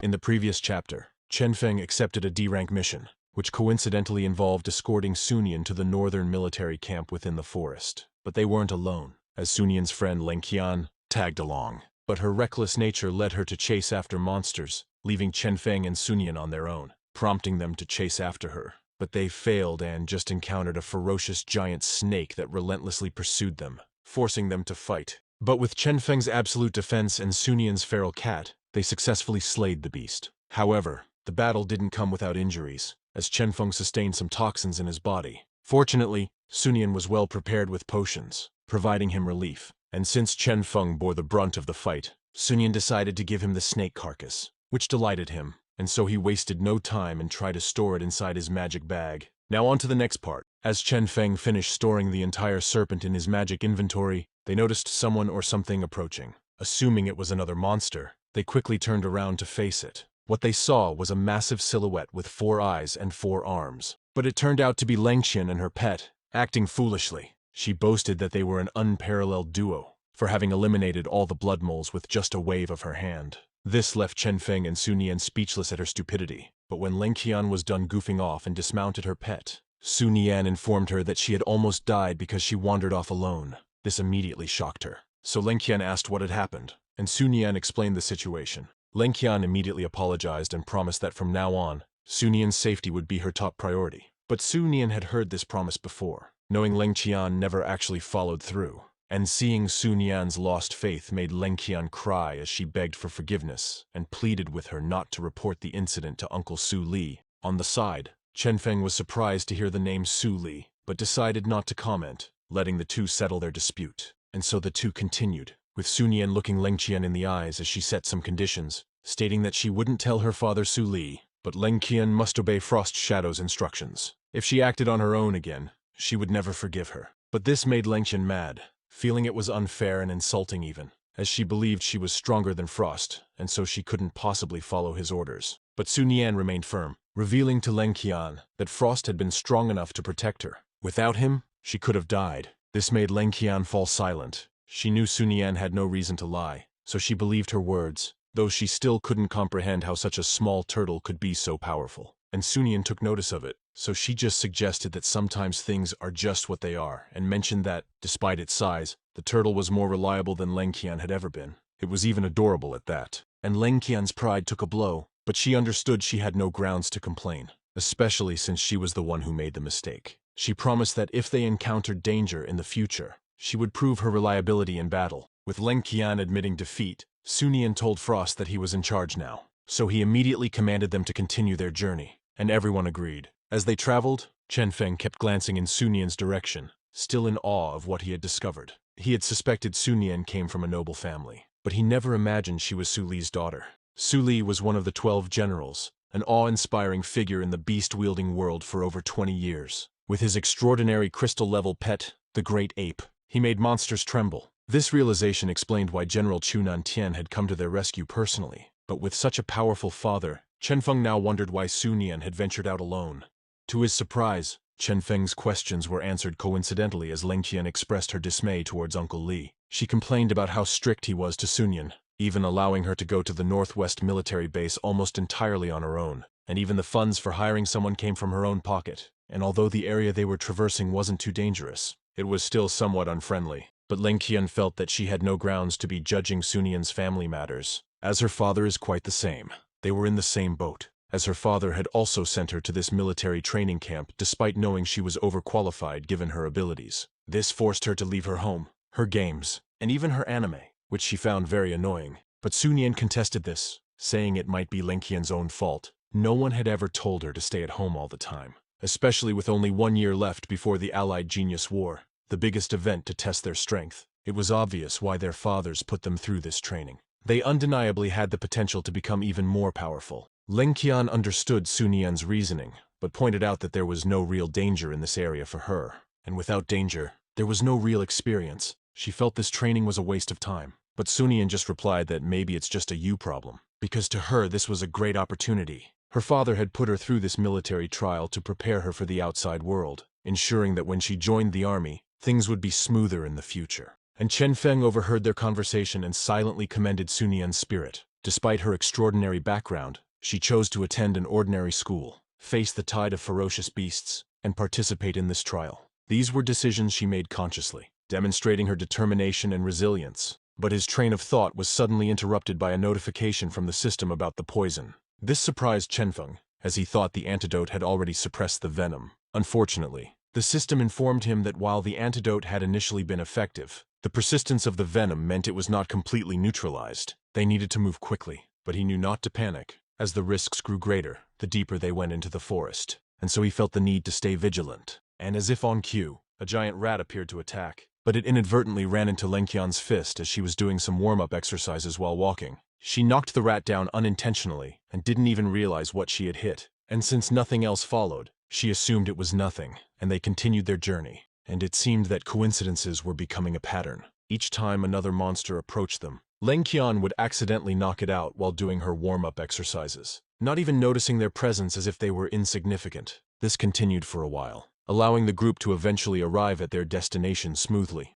In the previous chapter, Chen Feng accepted a D-rank mission, which coincidentally involved escorting Sun Yan to the northern military camp within the forest. But they weren't alone, as Sun Yan's friend Leng Qian tagged along. But her reckless nature led her to chase after monsters, leaving Chen Feng and Sun Yan on their own, prompting them to chase after her. But they failed and just encountered a ferocious giant snake that relentlessly pursued them, forcing them to fight. But with Chen Feng's absolute defense and Sun Yan's feral cat, they successfully slayed the beast. However, the battle didn't come without injuries, as Chen Feng sustained some toxins in his body. Fortunately, Sun Yan was well prepared with potions, providing him relief. And since Chen Feng bore the brunt of the fight, Sun Yan decided to give him the snake carcass, which delighted him, and so he wasted no time and tried to store it inside his magic bag. Now on to the next part. As Chen Feng finished storing the entire serpent in his magic inventory, they noticed someone or something approaching. Assuming it was another monster, they quickly turned around to face it. What they saw was a massive silhouette with 4 eyes and 4 arms. But it turned out to be Leng Qian and her pet, acting foolishly. She boasted that they were an unparalleled duo, for having eliminated all the blood moles with just a wave of her hand. This left Chen Feng and Sun Yan speechless at her stupidity. But when Leng Qian was done goofing off and dismounted her pet, Sun Yan informed her that she had almost died because she wandered off alone. This immediately shocked her. So Leng Qian asked what had happened, and Sun Yan explained the situation. Leng Qian immediately apologized and promised that from now on, Sun Yan's safety would be her top priority. But Sun Yan had heard this promise before, knowing Leng Qian never actually followed through. And seeing Sun Yan's lost faith made Leng Qian cry as she begged for forgiveness and pleaded with her not to report the incident to Uncle Su Li. On the side, Chen Feng was surprised to hear the name Su Li, but decided not to comment, letting the two settle their dispute. And so the two continued, with Sun Yan looking Leng Qian in the eyes as she set some conditions, stating that she wouldn't tell her father Su Li, but Leng Qian must obey Frost Shadow's instructions. If she acted on her own again, she would never forgive her. But this made Leng Qian mad, feeling it was unfair and insulting even, as she believed she was stronger than Frost, and so she couldn't possibly follow his orders. But Sun Yan remained firm, revealing to Leng Qian that Frost had been strong enough to protect her. Without him, she could have died. This made Leng Qian fall silent. She knew Sun Yan had no reason to lie, so she believed her words, though she still couldn't comprehend how such a small turtle could be so powerful. And Sun Yan took notice of it, so she just suggested that sometimes things are just what they are, and mentioned that, despite its size, the turtle was more reliable than Leng Qian had ever been. It was even adorable at that. And Leng Qian's pride took a blow, but she understood she had no grounds to complain, especially since she was the one who made the mistake. She promised that if they encountered danger in the future, she would prove her reliability in battle. With Leng Qian admitting defeat, Sun Yan told Frost that he was in charge now, so he immediately commanded them to continue their journey, and everyone agreed. As they traveled, Chen Feng kept glancing in Sun Yan's direction, still in awe of what he had discovered. He had suspected Sun Yan came from a noble family, but he never imagined she was Su Li's daughter. Su Li was one of the 12 generals, an awe-inspiring figure in the beast-wielding world for over 20 years. With his extraordinary crystal-level pet, the Great Ape, he made monsters tremble. This realization explained why General Chu Nantian had come to their rescue personally. But with such a powerful father, Chen Feng now wondered why Sun Yan had ventured out alone. To his surprise, Chen Feng's questions were answered coincidentally as Leng Qian expressed her dismay towards Uncle Li. She complained about how strict he was to Sun Yan, even allowing her to go to the Northwest military base almost entirely on her own, and even the funds for hiring someone came from her own pocket. And although the area they were traversing wasn't too dangerous, it was still somewhat unfriendly. But Leng Qian felt that she had no grounds to be judging Sun Yan's family matters, as her father is quite the same. They were in the same boat, as her father had also sent her to this military training camp despite knowing she was overqualified given her abilities. This forced her to leave her home, her games, and even her anime, which she found very annoying. But Sun Yan contested this, saying it might be Leng Qian's own fault. No one had ever told her to stay at home all the time, especially with only 1 year left before the Allied Genius War, the biggest event to test their strength. It was obvious why their fathers put them through this training. They undeniably had the potential to become even more powerful. Leng Qian understood Sun Yan's reasoning, but pointed out that there was no real danger in this area for her. And without danger, there was no real experience. She felt this training was a waste of time. But Sun Yan just replied that maybe it's just a you problem, because to her this was a great opportunity. Her father had put her through this military trial to prepare her for the outside world, ensuring that when she joined the army, things would be smoother in the future. And Chen Feng overheard their conversation and silently commended Sun Yan's spirit. Despite her extraordinary background, she chose to attend an ordinary school, face the tide of ferocious beasts, and participate in this trial. These were decisions she made consciously, demonstrating her determination and resilience. But his train of thought was suddenly interrupted by a notification from the system about the poison. This surprised Chen Feng, as he thought the antidote had already suppressed the venom. Unfortunately, the system informed him that while the antidote had initially been effective, the persistence of the venom meant it was not completely neutralized. They needed to move quickly, but he knew not to panic. As the risks grew greater, the deeper they went into the forest, and so he felt the need to stay vigilant. And as if on cue, a giant rat appeared to attack, but it inadvertently ran into Leng Qian's fist as she was doing some warm-up exercises while walking. She knocked the rat down unintentionally and didn't even realize what she had hit. And since nothing else followed, she assumed it was nothing, and they continued their journey. And it seemed that coincidences were becoming a pattern. Each time another monster approached them, Leng Qian would accidentally knock it out while doing her warm-up exercises, not even noticing their presence as if they were insignificant. This continued for a while, allowing the group to eventually arrive at their destination smoothly.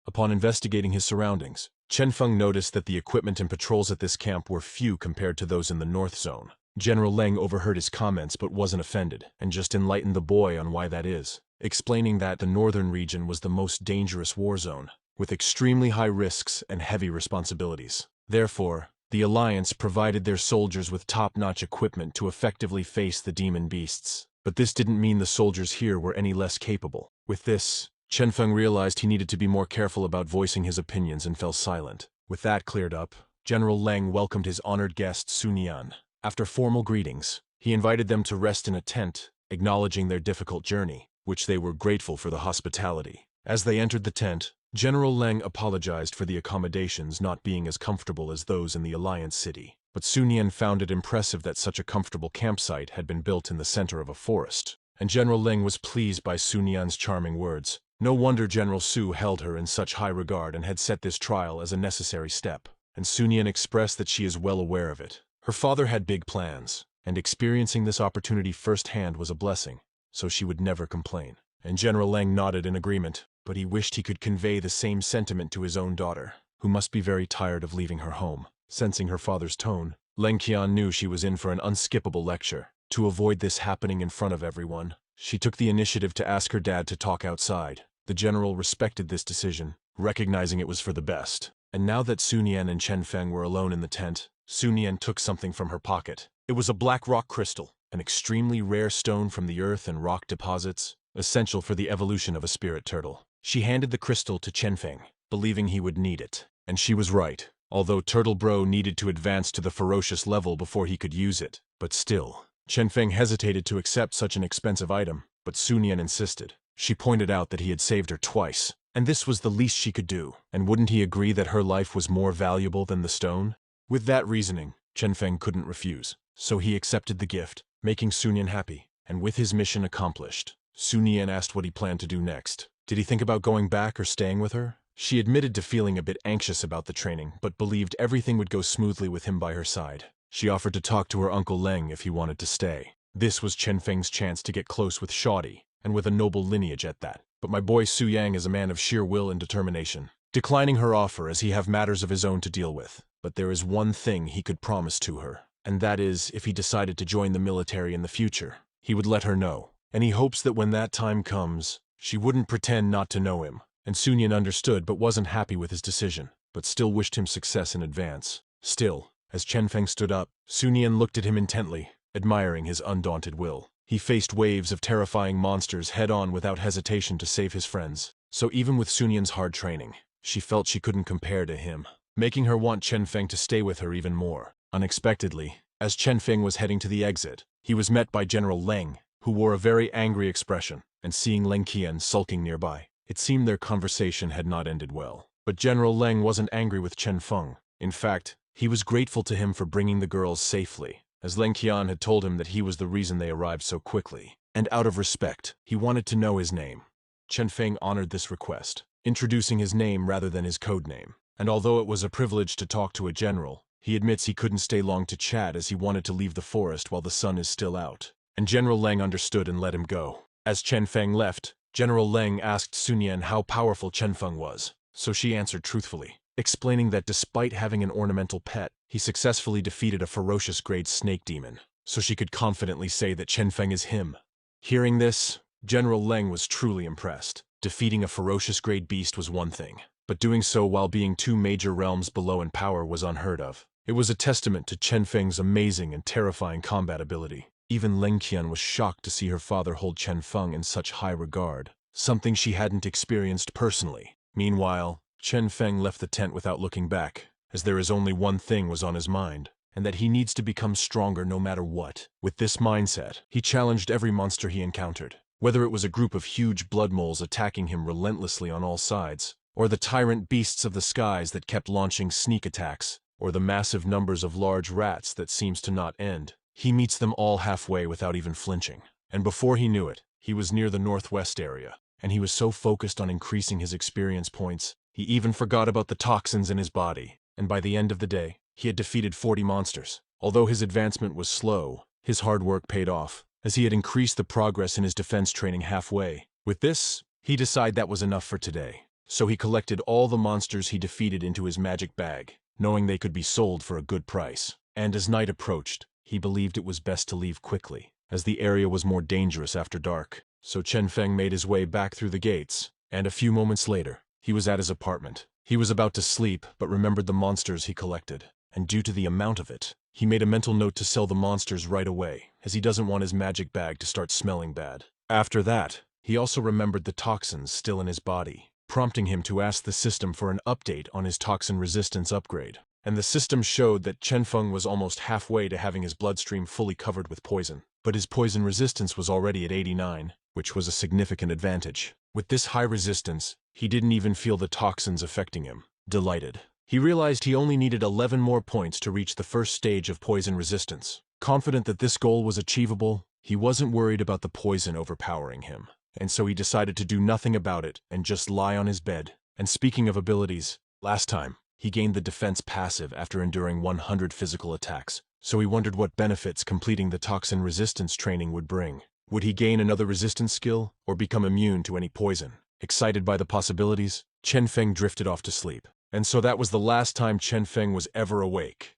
Upon investigating his surroundings, Chen Feng noticed that the equipment and patrols at this camp were few compared to those in the North Zone. General Leng overheard his comments but wasn't offended, and just enlightened the boy on why that is, explaining that the northern region was the most dangerous war zone, with extremely high risks and heavy responsibilities. Therefore, the Alliance provided their soldiers with top-notch equipment to effectively face the demon beasts. But this didn't mean the soldiers here were any less capable. With this, Chen Feng realized he needed to be more careful about voicing his opinions and fell silent. With that cleared up, General Leng welcomed his honored guest Sun Yan. After formal greetings, he invited them to rest in a tent, acknowledging their difficult journey, which they were grateful for the hospitality. As they entered the tent, General Leng apologized for the accommodations not being as comfortable as those in the Alliance city. But Sun Yan found it impressive that such a comfortable campsite had been built in the center of a forest. And General Leng was pleased by Sun Yan's charming words. No wonder General Su held her in such high regard and had set this trial as a necessary step. And Sun Yan expressed that she is well aware of it. Her father had big plans, and experiencing this opportunity firsthand was a blessing, so she would never complain. And General Leng nodded in agreement, but he wished he could convey the same sentiment to his own daughter, who must be very tired of leaving her home. Sensing her father's tone, Leng Qian knew she was in for an unskippable lecture. To avoid this happening in front of everyone, she took the initiative to ask her dad to talk outside. The general respected this decision, recognizing it was for the best. And now that Sun Yan and Chen Feng were alone in the tent, Sun Yan took something from her pocket. It was a black rock crystal, an extremely rare stone from the earth and rock deposits, essential for the evolution of a spirit turtle. She handed the crystal to Chen Feng, believing he would need it. And she was right, although Turtle Bro needed to advance to the ferocious level before he could use it. But still, Chen Feng hesitated to accept such an expensive item, but Sun Yan insisted. She pointed out that he had saved her twice, and this was the least she could do. And wouldn't he agree that her life was more valuable than the stone? With that reasoning, Chen Feng couldn't refuse, so he accepted the gift, making Sun Yan happy. And with his mission accomplished, Sun Yan asked what he planned to do next. Did he think about going back or staying with her? She admitted to feeling a bit anxious about the training, but believed everything would go smoothly with him by her side. She offered to talk to her Uncle Leng if he wanted to stay. This was Chen Feng's chance to get close with Shawty, and with a noble lineage at that. But my boy Su Yang is a man of sheer will and determination, declining her offer as he have matters of his own to deal with. But there is one thing he could promise to her, and that is, if he decided to join the military in the future, he would let her know. And he hopes that when that time comes, she wouldn't pretend not to know him. And Sun Yan understood but wasn't happy with his decision, but still wished him success in advance. Still, as Chen Feng stood up, Sun Yan looked at him intently, admiring his undaunted will. He faced waves of terrifying monsters head-on without hesitation to save his friends. So even with Sun Yan's hard training, she felt she couldn't compare to him, making her want Chen Feng to stay with her even more. Unexpectedly, as Chen Feng was heading to the exit, he was met by General Leng, who wore a very angry expression, and seeing Leng Qian sulking nearby, it seemed their conversation had not ended well. But General Leng wasn't angry with Chen Feng. In fact, he was grateful to him for bringing the girls safely, as Leng Qian had told him that he was the reason they arrived so quickly. And out of respect, he wanted to know his name. Chen Feng honored this request, introducing his name rather than his code name. And although it was a privilege to talk to a general, he admits he couldn't stay long to chat as he wanted to leave the forest while the sun is still out. And General Leng understood and let him go. As Chen Feng left, General Leng asked Sun Yan how powerful Chen Feng was, so she answered truthfully, explaining that despite having an ornamental pet, he successfully defeated a ferocious grade snake demon, so she could confidently say that Chen Feng is him. Hearing this, General Leng was truly impressed. Defeating a ferocious grade beast was one thing, but doing so while being 2 major realms below in power was unheard of. It was a testament to Chen Feng's amazing and terrifying combat ability. Even Leng Qian was shocked to see her father hold Chen Feng in such high regard, something she hadn't experienced personally. Meanwhile, Chen Feng left the tent without looking back, as there is only one thing was on his mind, and that he needs to become stronger no matter what. With this mindset, he challenged every monster he encountered, whether it was a group of huge blood moles attacking him relentlessly on all sides, or the tyrant beasts of the skies that kept launching sneak attacks, or the massive numbers of large rats that seems to not end. He meets them all halfway without even flinching. And before he knew it, he was near the northwest area, and he was so focused on increasing his experience points, he even forgot about the toxins in his body. And by the end of the day, he had defeated 40 monsters. Although his advancement was slow, his hard work paid off, as he had increased the progress in his defense training halfway. With this, he decided that was enough for today. So he collected all the monsters he defeated into his magic bag, knowing they could be sold for a good price. And as night approached, he believed it was best to leave quickly, as the area was more dangerous after dark. So Chen Feng made his way back through the gates, and a few moments later, he was at his apartment. He was about to sleep, but remembered the monsters he collected, and due to the amount of it, he made a mental note to sell the monsters right away, as he doesn't want his magic bag to start smelling bad. After that, he also remembered the toxins still in his body, prompting him to ask the system for an update on his toxin resistance upgrade. And the system showed that Chen Feng was almost halfway to having his bloodstream fully covered with poison, but his poison resistance was already at 89, which was a significant advantage. With this high resistance, he didn't even feel the toxins affecting him. Delighted, he realized he only needed 11 more points to reach the first stage of poison resistance. Confident that this goal was achievable, he wasn't worried about the poison overpowering him, and so he decided to do nothing about it and just lie on his bed. And speaking of abilities, last time, he gained the defense passive after enduring 100 physical attacks, so he wondered what benefits completing the toxin resistance training would bring. Would he gain another resistance skill, or become immune to any poison? Excited by the possibilities, Chen Feng drifted off to sleep. And so that was the last time Chen Feng was ever awake.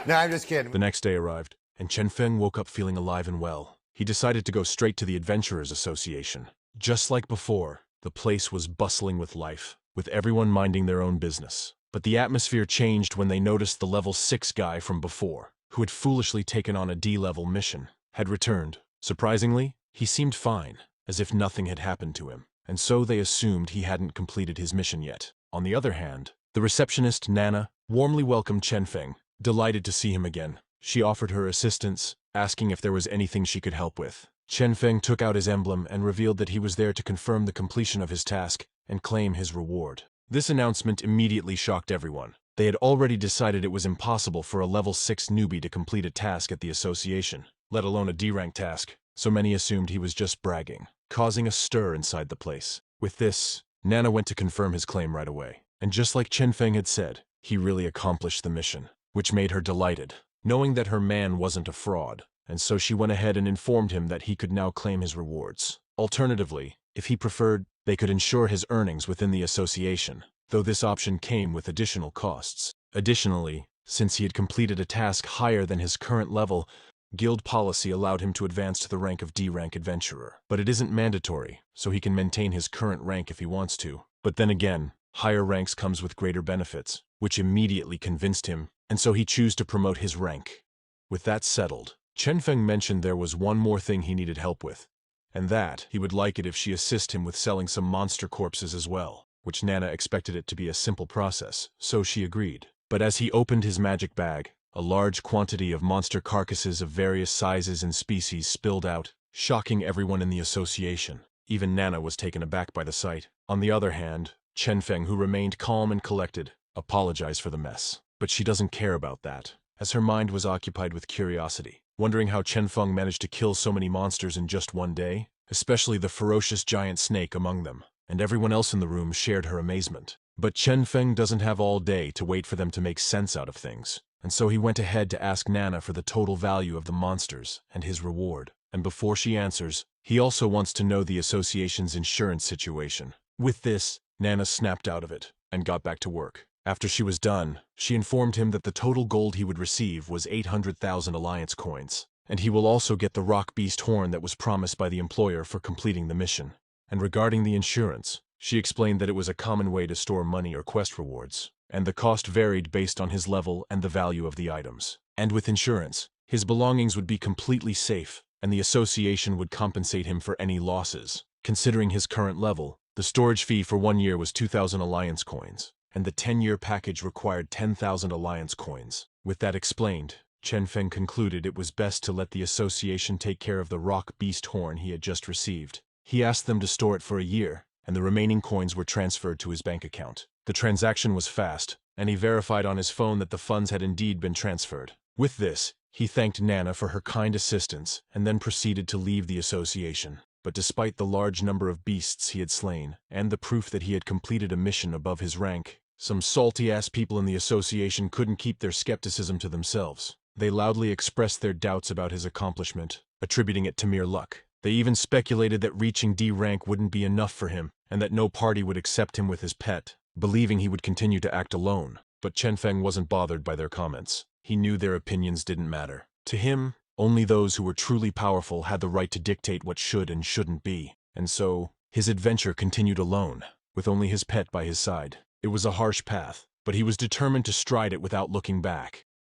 No, I'm just kidding. The next day arrived, and Chen Feng woke up feeling alive and well. He decided to go straight to the Adventurers Association. Just like before, the place was bustling with life, with everyone minding their own business. But the atmosphere changed when they noticed the level 6 guy from before, who had foolishly taken on a D-level mission, had returned. Surprisingly, he seemed fine, as if nothing had happened to him, and so they assumed he hadn't completed his mission yet. On the other hand, the receptionist, Nana, warmly welcomed Chen Feng, delighted to see him again. She offered her assistance, asking if there was anything she could help with. Chen Feng took out his emblem and revealed that he was there to confirm the completion of his task and claim his reward. This announcement immediately shocked everyone. They had already decided it was impossible for a level 6 newbie to complete a task at the association, let alone a D-rank task, so many assumed he was just bragging, causing a stir inside the place. With this, Nana went to confirm his claim right away, and just like Chen Feng had said, he really accomplished the mission, which made her delighted, knowing that her man wasn't a fraud, and so she went ahead and informed him that he could now claim his rewards. Alternatively, if he preferred, they could ensure his earnings within the association, though this option came with additional costs. Additionally, since he had completed a task higher than his current level, guild policy allowed him to advance to the rank of D-rank adventurer. But it isn't mandatory, so he can maintain his current rank if he wants to. But then again, higher ranks comes with greater benefits, which immediately convinced him, and so he chose to promote his rank. With that settled, Chen Feng mentioned there was one more thing he needed help with, and that he would like it if she assist him with selling some monster corpses as well, which Nana expected it to be a simple process, so she agreed. But as he opened his magic bag, a large quantity of monster carcasses of various sizes and species spilled out, shocking everyone in the association. Even Nana was taken aback by the sight. On the other hand, Chen Feng, who remained calm and collected, apologized for the mess. But she doesn't care about that, as her mind was occupied with curiosity, wondering how Chen Feng managed to kill so many monsters in just one day, especially the ferocious giant snake among them, and everyone else in the room shared her amazement. But Chen Feng doesn't have all day to wait for them to make sense out of things, and so he went ahead to ask Nana for the total value of the monsters and his reward. and before she answers, he also wants to know the association's insurance situation. With this, Nana snapped out of it and got back to work. After she was done, she informed him that the total gold he would receive was 800,000 Alliance coins, and he will also get the rock beast horn that was promised by the employer for completing the mission. And regarding the insurance, she explained that it was a common way to store money or quest rewards, and the cost varied based on his level and the value of the items. And with insurance, his belongings would be completely safe, and the association would compensate him for any losses. Considering his current level, the storage fee for 1 year was 2,000 Alliance coins, and the 10-year package required 10,000 Alliance coins. With that explained, Chen Feng concluded it was best to let the association take care of the rock beast horn he had just received. He asked them to store it for a year, and the remaining coins were transferred to his bank account. The transaction was fast, and he verified on his phone that the funds had indeed been transferred. With this, he thanked Nana for her kind assistance and then proceeded to leave the association. But despite the large number of beasts he had slain, and the proof that he had completed a mission above his rank, some salty-ass people in the association couldn't keep their skepticism to themselves. They loudly expressed their doubts about his accomplishment, attributing it to mere luck. They even speculated that reaching D rank wouldn't be enough for him, and that no party would accept him with his pet, believing he would continue to act alone. But Chen Feng wasn't bothered by their comments. He knew their opinions didn't matter. To him, only those who were truly powerful had the right to dictate what should and shouldn't be. And so, his adventure continued alone, with only his pet by his side. It was a harsh path, but he was determined to stride it without looking back.